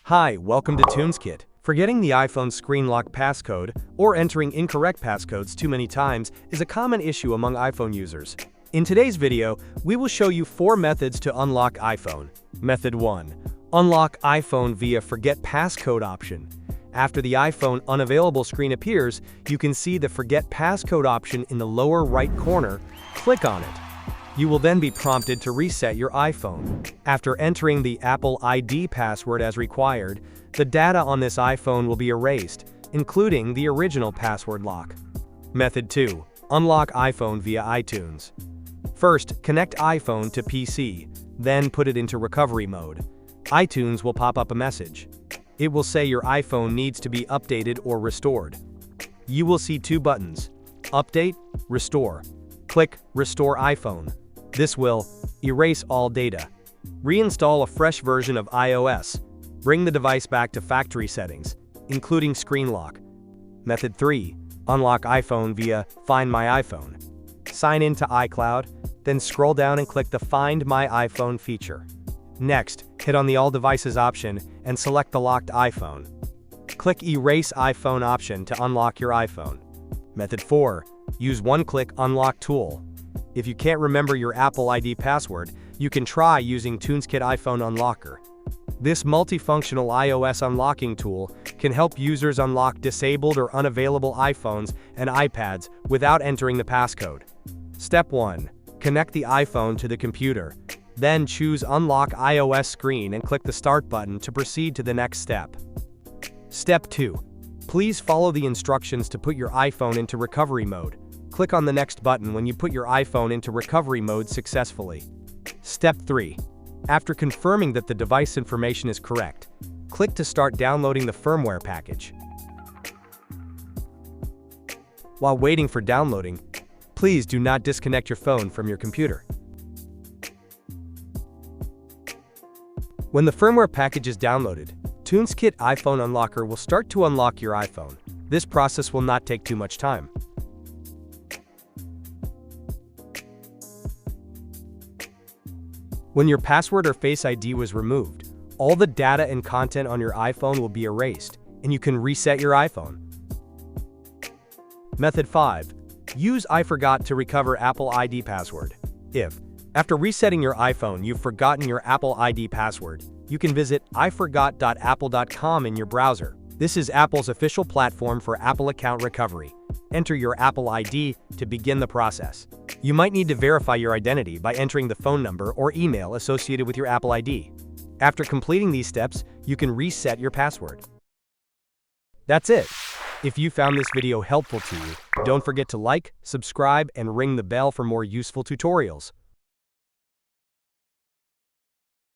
Hi, welcome to TunesKit. Forgetting the iPhone screen lock passcode or entering incorrect passcodes too many times is a common issue among iPhone users. In today's video, we will show you 4 methods to unlock iPhone. Method 1. Unlock iPhone via Forget Passcode option. After the iPhone unavailable screen appears, you can see the Forget Passcode option in the lower right corner. Click on it. You will then be prompted to reset your iPhone. After entering the Apple ID password as required, the data on this iPhone will be erased, including the original password lock. Method 2. Unlock iPhone via iTunes. First, connect iPhone to PC, then put it into recovery mode. iTunes will pop up a message. It will say your iPhone needs to be updated or restored. You will see 2 buttons: Update, Restore. Click Restore iPhone. This will erase all data. Reinstall a fresh version of iOS. Bring the device back to factory settings, including screen lock. Method 3. Unlock iPhone via Find My iPhone. Sign in to iCloud, then scroll down and click the Find My iPhone feature. Next, hit on the All Devices option and select the locked iPhone. Click Erase iPhone option to unlock your iPhone. Method 4. Use one-click unlock tool. If you can't remember your Apple ID password, you can try using TunesKit iPhone Unlocker. This multifunctional iOS unlocking tool can help users unlock disabled or unavailable iPhones and iPads without entering the passcode. Step 1. Connect the iPhone to the computer. Then choose Unlock iOS screen and click the Start button to proceed to the next step. Step 2. Please follow the instructions to put your iPhone into recovery mode. Click on the next button when you put your iPhone into recovery mode successfully. Step 3. After confirming that the device information is correct, click to start downloading the firmware package. While waiting for downloading, please do not disconnect your phone from your computer. When the firmware package is downloaded, TunesKit iPhone Unlocker will start to unlock your iPhone. This process will not take too much time. When your password or Face ID was removed, all the data and content on your iPhone will be erased, and you can reset your iPhone. Method 5. Use iforgot to recover Apple ID password. If, after resetting your iPhone, you've forgotten your Apple ID password, you can visit iforgot.apple.com in your browser. This is Apple's official platform for Apple account recovery. Enter your Apple ID to begin the process. You might need to verify your identity by entering the phone number or email associated with your Apple ID. After completing these steps, you can reset your password. That's it. If you found this video helpful to you, don't forget to like, subscribe, and ring the bell for more useful tutorials.